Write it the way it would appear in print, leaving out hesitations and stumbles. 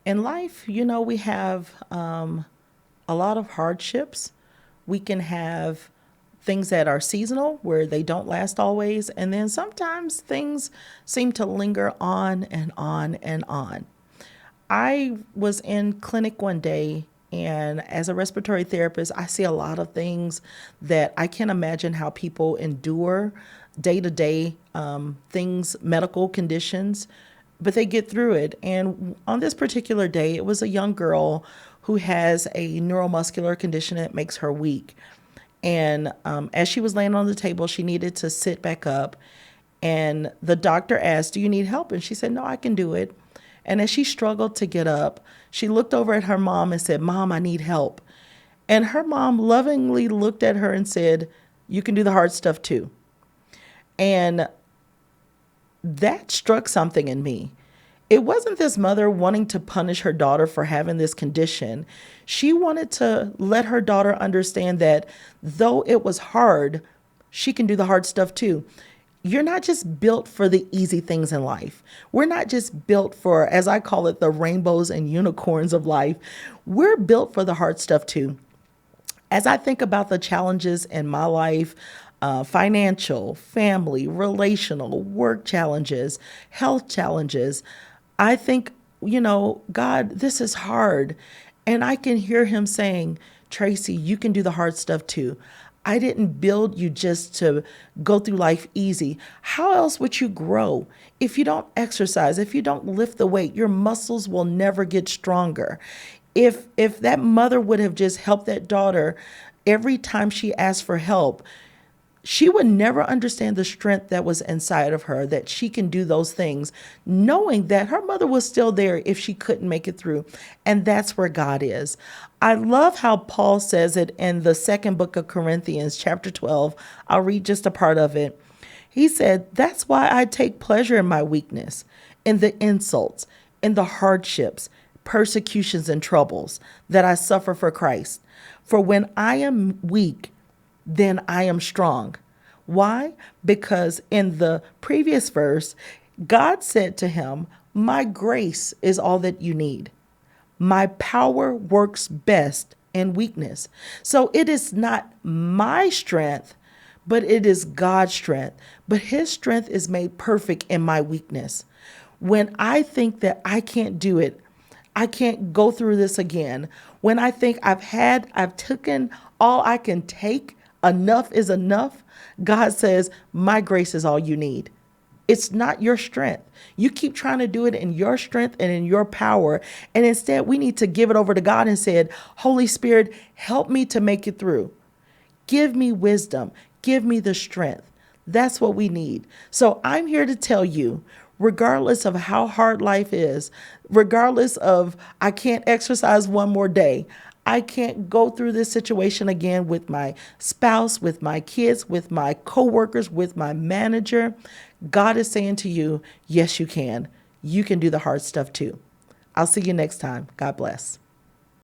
In life, we have a lot of hardships. We can have things that are seasonal where they don't last always. And then sometimes things seem to linger on and on and on. I was in clinic one day, and as a respiratory therapist, I see a lot of things that I can't imagine how people endure day to day things, medical conditions, but they get through it. And on this particular day, it was a young girl who has a neuromuscular condition that makes her weak. And as she was laying on the table, she needed to sit back up. And the doctor asked, "Do you need help?" And she said, "No, I can do it." And as she struggled to get up, she looked over at her mom and said, "Mom, I need help." And her mom lovingly looked at her and said, "You can do the hard stuff too." And that struck something in me. It wasn't this mother wanting to punish her daughter for having this condition. She wanted to let her daughter understand that though it was hard, she can do the hard stuff too. You're not just built for the easy things in life. We're not just built for, as I call it, the rainbows and unicorns of life. We're built for the hard stuff too. As I think about the challenges in my life, financial, family, relational, work challenges, health challenges, I think, God, this is hard. And I can hear him saying, "Tracy, you can do the hard stuff too. I didn't build you just to go through life easy. How else would you grow? If you don't exercise, if you don't lift the weight, your muscles will never get stronger. If that mother would have just helped that daughter every time she asked for help, she would never understand the strength that was inside of her, that she can do those things, knowing that her mother was still there if she couldn't make it through. And that's where God is. I love how Paul says it in the second book of Corinthians, chapter 12. I'll read just a part of it. He said, "That's why I take pleasure in my weakness, in the insults, in the hardships, persecutions, and troubles that I suffer for Christ. For when I am weak, then I am strong." Why? Because in the previous verse, God said to him, "My grace is all that you need. My power works best in weakness." So it is not my strength, but it is God's strength. But his strength is made perfect in my weakness. When I think that I can't do it, I can't go through this again. When I think I've taken all I can take, enough is enough, God says, "My grace is all you need." It's not your strength. You keep trying to do it in your strength and in your power. And instead, we need to give it over to God and said, "Holy Spirit, help me to make it through. Give me wisdom. Give me the strength." That's what we need. So I'm here to tell you, regardless of how hard life is, regardless of I can't exercise one more day, I can't go through this situation again with my spouse, with my kids, with my coworkers, with my manager. God is saying to you, yes, you can. You can do the hard stuff too. I'll see you next time. God bless.